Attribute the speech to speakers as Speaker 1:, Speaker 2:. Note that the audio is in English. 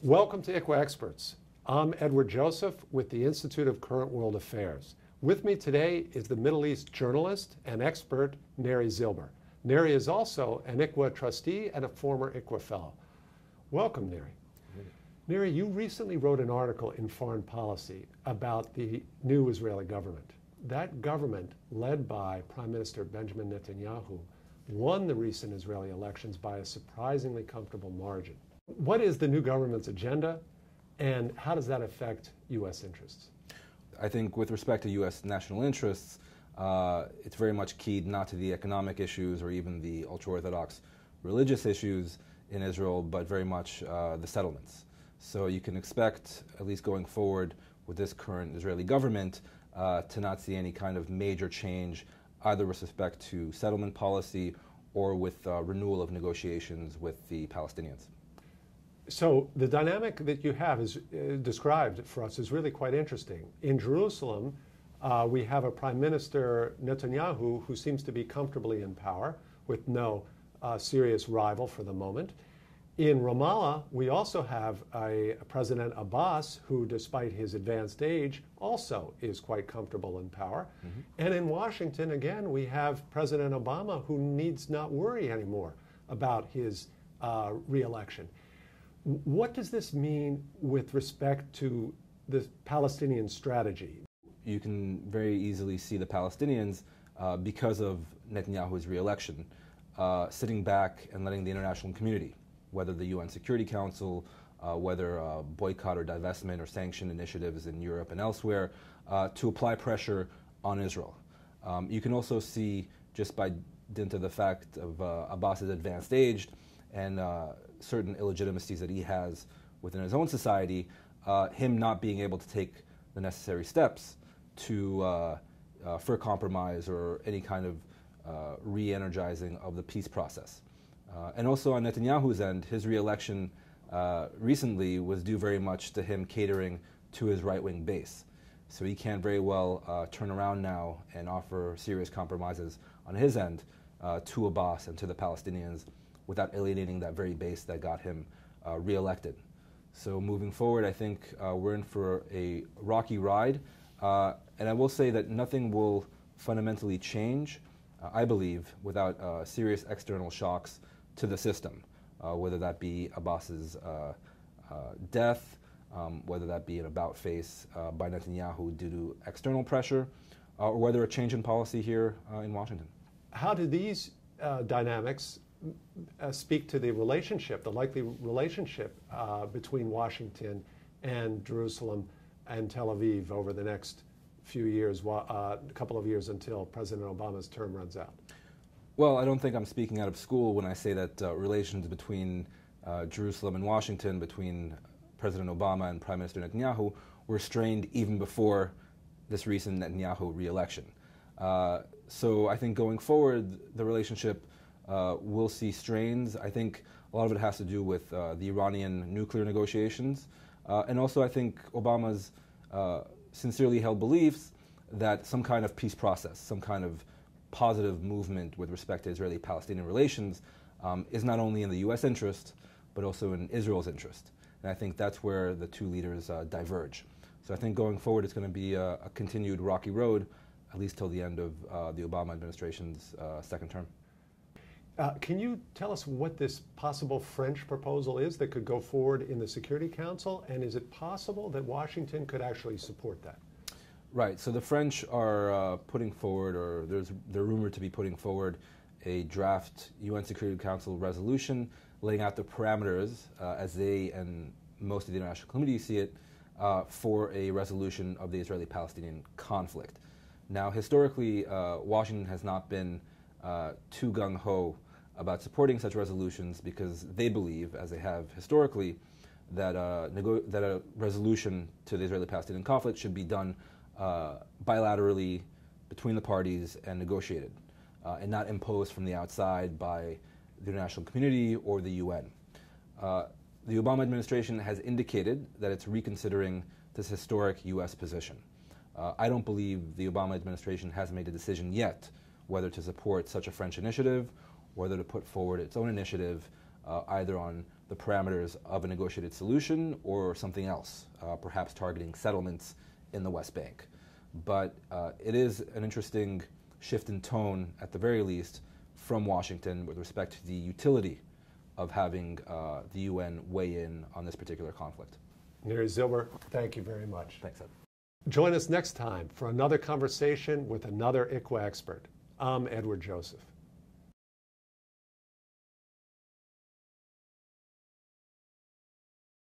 Speaker 1: Welcome to ICWA Experts. I'm Edward Joseph with the Institute of Current World Affairs. With me today is the Middle East journalist and expert, Neri Zilber. Neri is also an ICWA trustee and a former ICWA fellow. Welcome, Neri. Neri, you recently wrote an article in Foreign Policy about the new Israeli government. That government, led by Prime Minister Benjamin Netanyahu, won the recent Israeli elections by a surprisingly comfortable margin. What is the new government's agenda, and how does that affect U.S. interests?
Speaker 2: I think with respect to U.S. national interests, it's very much keyed not to the economic issues or even the ultra-Orthodox religious issues in Israel, but very much the settlements. So you can expect, at least going forward with this current Israeli government, to not see any kind of major change either with respect to settlement policy or with renewal of negotiations with the Palestinians.
Speaker 1: So the dynamic that you have is described for us is really quite interesting. In Jerusalem, we have a Prime Minister, Netanyahu, who seems to be comfortably in power with no serious rival for the moment. In Ramallah, we also have a President Abbas, who, despite his advanced age, also is quite comfortable in power. Mm-hmm. And in Washington, again, we have President Obama, who needs not worry anymore about his re-election. What does this mean with respect to the Palestinian strategy?
Speaker 2: You can very easily see the Palestinians, because of Netanyahu's re-election, sitting back and letting the international community, whether the UN Security Council, whether boycott or divestment or sanction initiatives in Europe and elsewhere, to apply pressure on Israel. You can also see, just by dint of the fact of Abbas's advanced age and certain illegitimacies that he has within his own society, him not being able to take the necessary steps to for compromise or any kind of re-energizing of the peace process. And also on Netanyahu's end, his re-election recently was due very much to him catering to his right-wing base. So he can't very well turn around now and offer serious compromises on his end to Abbas and to the Palestinians without alienating that very base that got him re-elected. So moving forward, I think we're in for a rocky ride. And I will say that nothing will fundamentally change, I believe, without serious external shocks to the system, whether that be Abbas's death, whether that be an about-face by Netanyahu due to external pressure, or whether a change in policy here in Washington.
Speaker 1: How do these dynamics speak to the relationship, the likely relationship between Washington and Jerusalem and Tel Aviv over the next few years, a couple of years until President Obama's term runs out?
Speaker 2: Well, I don't think I'm speaking out of school when I say that relations between Jerusalem and Washington, between President Obama and Prime Minister Netanyahu, were strained even before this recent Netanyahu re-election. So I think going forward, the relationship will see strains. I think a lot of it has to do with the Iranian nuclear negotiations. And also I think Obama's sincerely held beliefs that some kind of peace process, some kind of positive movement with respect to Israeli-Palestinian relations is not only in the U.S. interest, but also in Israel's interest. And I think that's where the two leaders diverge. So I think going forward, it's going to be a continued rocky road, at least till the end of the Obama administration's second term.
Speaker 1: Can you tell us what this possible French proposal is that could go forward in the Security Council, and is it possible that Washington could actually support that?
Speaker 2: Right. So the French are putting forward, or they're rumored to be putting forward, a draft UN Security Council resolution laying out the parameters, as they and most of the international community see it, for a resolution of the Israeli-Palestinian conflict. Now, historically, Washington has not been too gung-ho about supporting such resolutions because they believe, as they have historically, that a resolution to the Israeli-Palestinian conflict should be done bilaterally between the parties and negotiated, and not imposed from the outside by the international community or the UN. The Obama administration has indicated that it's reconsidering this historic U.S. position. I don't believe the Obama administration has made a decision yet whether to support such a French initiative, whether to put forward its own initiative either on the parameters of a negotiated solution or something else, perhaps targeting settlements in the West Bank. But it is an interesting shift in tone, at the very least, from Washington with respect to the utility of having the UN weigh in on this particular conflict.
Speaker 1: Neri Zilber, thank you very much.
Speaker 2: Thanks, Ed.
Speaker 1: Join us next time for another conversation with another ICWA expert. I'm Edward Joseph.